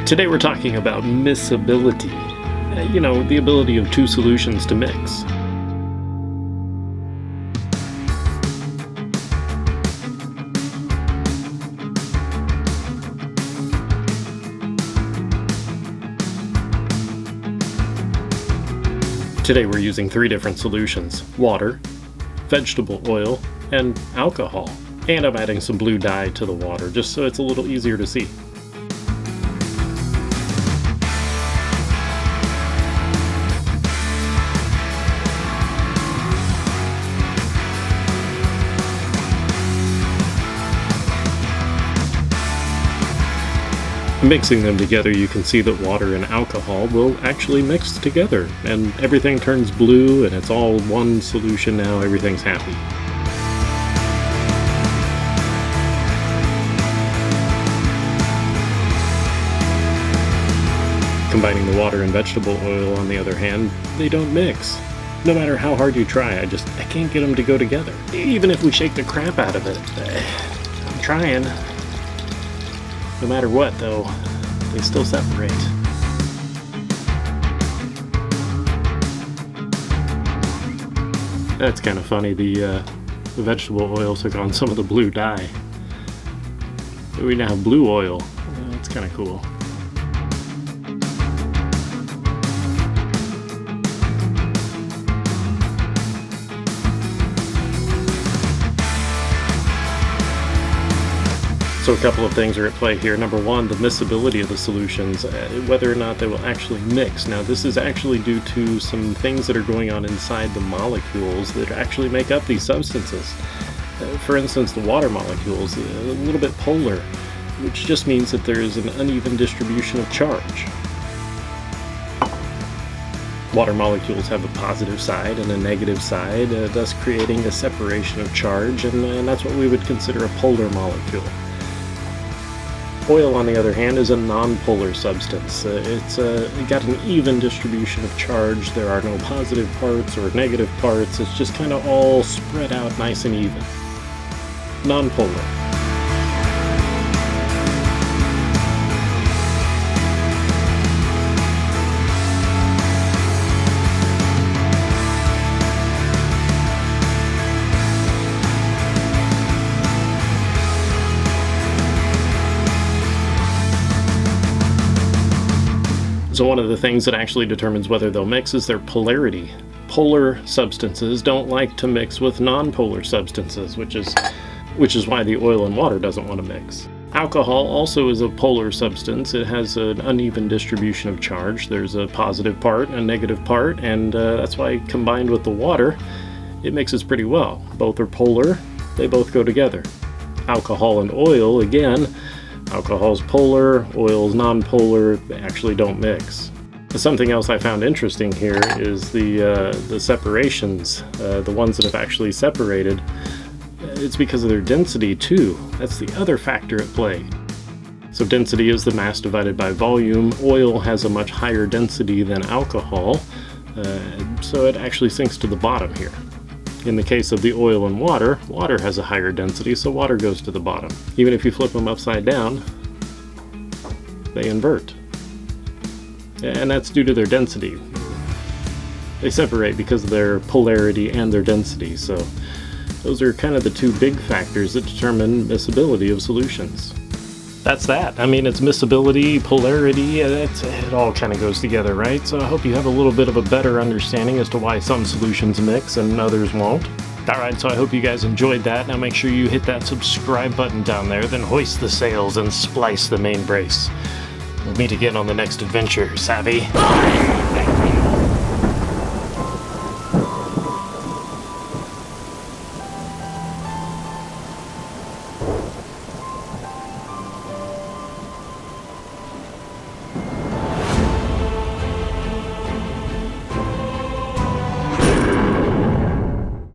Today we're talking about miscibility. The ability of two solutions to mix. Today we're using three different solutions: water, vegetable oil, and alcohol. And I'm adding some blue dye to the water just so it's a little easier to see. Mixing them together, you can see that water and alcohol will actually mix together, and everything turns blue, and it's all one solution now. Everything's happy. Combining the water and vegetable oil, on the other hand, they don't mix. No matter how hard you try, I can't get them to go together. Even if we shake the crap out of it. I'm trying. No matter what, though, they still separate. That's kind of funny. The vegetable oil took on some of the blue dye. We now have blue oil. That's kind of cool. So a couple of things are at play here. Number one, the miscibility of the solutions, whether or not they will actually mix. Now this is actually due to some things that are going on inside the molecules that actually make up these substances. For instance, the water molecules, a little bit polar, which just means that there is an uneven distribution of charge. Water molecules have a positive side and a negative side, thus creating a separation of charge, and that's what we would consider a polar molecule. Oil, on the other hand, is a non-polar substance. It's got an even distribution of charge. There are no positive parts or negative parts. It's just kind of all spread out nice and even. Non-polar. So one of the things that actually determines whether they'll mix is their polarity. Polar substances don't like to mix with non-polar substances, which is why the oil and water doesn't want to mix. Alcohol also is a polar substance. It has an uneven distribution of charge. There's a positive part and a negative part, and that's why combined with the water, it mixes pretty well. Both are polar. They both go together. Alcohol and oil, again, alcohol's polar, oil's non-polar. They actually don't mix. Something else I found interesting here is the separations, the ones that have actually separated. It's because of their density too. That's the other factor at play. So density is the mass divided by volume. Oil has a much higher density than alcohol, so it actually sinks to the bottom here. In the case of the oil and water, water has a higher density, so water goes to the bottom. Even if you flip them upside down, they invert. And that's due to their density. They separate because of their polarity and their density, so those are kind of the two big factors that determine miscibility of solutions. That's that. I mean, it's miscibility, polarity, it all kind of goes together, right? So I hope you have a little bit of a better understanding as to why some solutions mix and others won't. Alright, so I hope you guys enjoyed that. Now make sure you hit that subscribe button down there, then hoist the sails and splice the main brace. We'll meet again on the next adventure, savvy?